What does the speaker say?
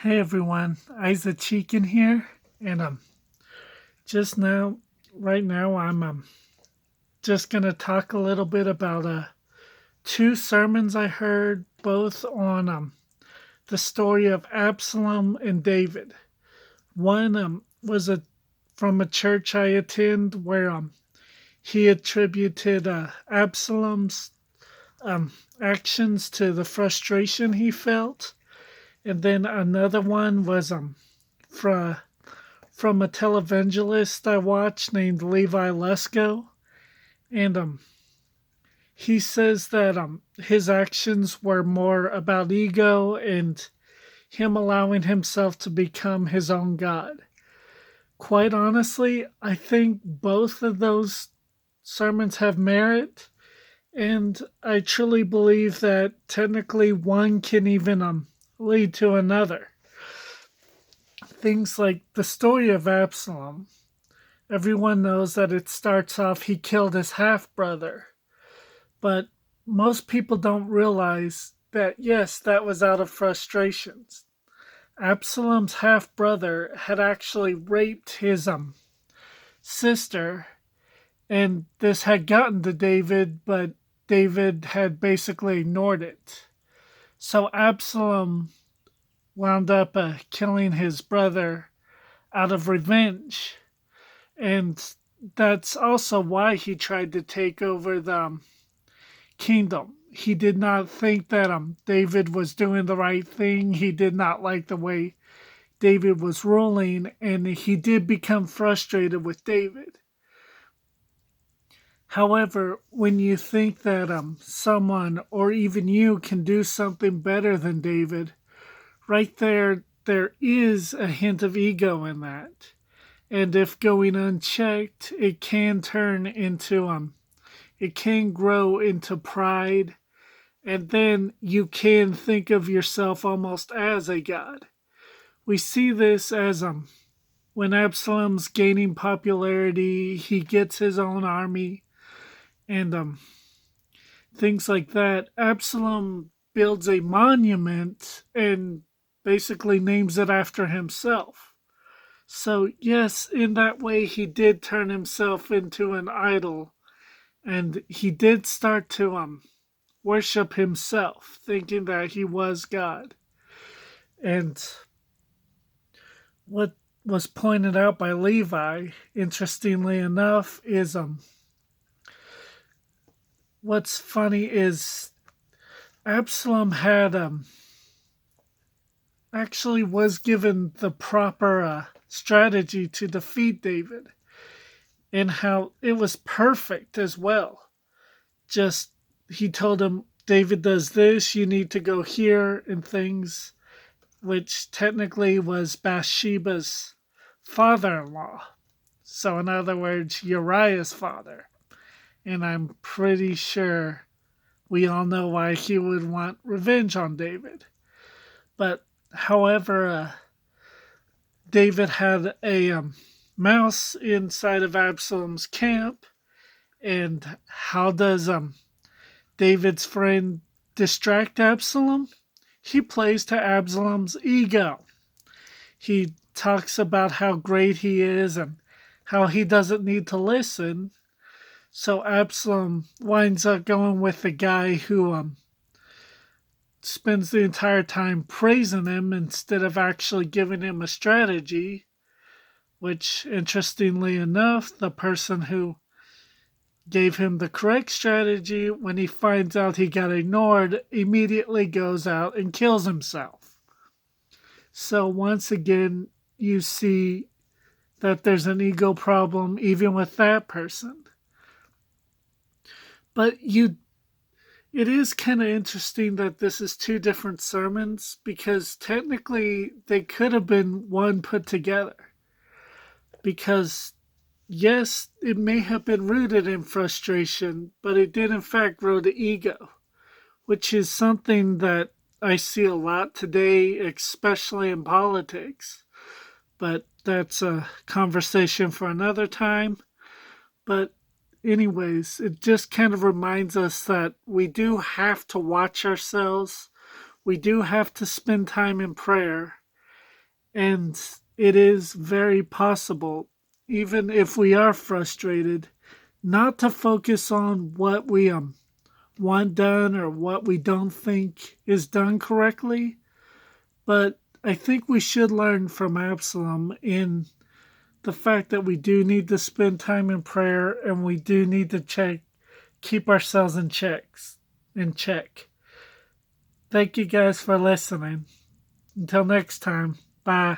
Hey everyone, Iza Cheeken here, and just now, right now, I'm just gonna talk a little bit about two sermons I heard, both on the story of Absalom and David. One was a from a church I attend where he attributed Absalom's um actions to the frustration he felt, and then another one was from from a televangelist I watched named Levi Lesko, and he says that his actions were more about ego and him allowing himself to become his own god. Quite honestly, I think both of those sermons have merit, and I truly believe that technically one can even lead to another. Things like the story of Absalom. Everyone knows that it starts off he killed his half brother, but most people don't realize that, yes, that was out of frustrations. Absalom's half brother had actually raped his sister, and this had gotten to David, but David had basically ignored it. So Absalom wound up killing his brother out of revenge, and that's also why he tried to take over the kingdom. He did not think that David was doing the right thing. He did not like the way David was ruling, and he did become frustrated with David. However, when you think that someone or even you can do something better than David, right there is a hint of ego in that. And if going unchecked, it can grow into pride, and then you can think of yourself almost as a god. We see this as when Absalom's gaining popularity, he gets his own army and things like that. Absalom builds a monument and basically names it after himself. So yes, in that way he did turn himself into an idol, and he did start to worship himself, thinking that he was God. And what was pointed out by Levi, interestingly enough, is what's funny is Absalom had actually was given the proper strategy to defeat David, and how it was perfect as well. Just he told him, David does this, you need to go here, and things, which technically was Bathsheba's father in law. So, in other words, Uriah's father. And I'm pretty sure we all know why he would want revenge on David. But, however, David had a mouse inside of Absalom's camp. And how does David's friend distract Absalom? He plays to Absalom's ego. He talks about how great he is and how he doesn't need to listen. So Absalom winds up going with the guy who spends the entire time praising him instead of actually giving him a strategy, which, interestingly enough, the person who gave him the correct strategy, when he finds out he got ignored, immediately goes out and kills himself. So once again, you see that there's an ego problem even with that person. But it is kind of interesting that this is two different sermons, because technically they could have been one put together. Because yes, it may have been rooted in frustration, but it did in fact grow to ego, which is something that I see a lot today, especially in politics. But that's a conversation for another time. But, anyways, it just kind of reminds us that we do have to watch ourselves. We do have to spend time in prayer. And it is very possible, even if we are frustrated, not to focus on what we want done or what we don't think is done correctly. But I think we should learn from Absalom in the fact that we do need to spend time in prayer and we do need to keep ourselves in check. Thank you guys for listening. Until next time, bye.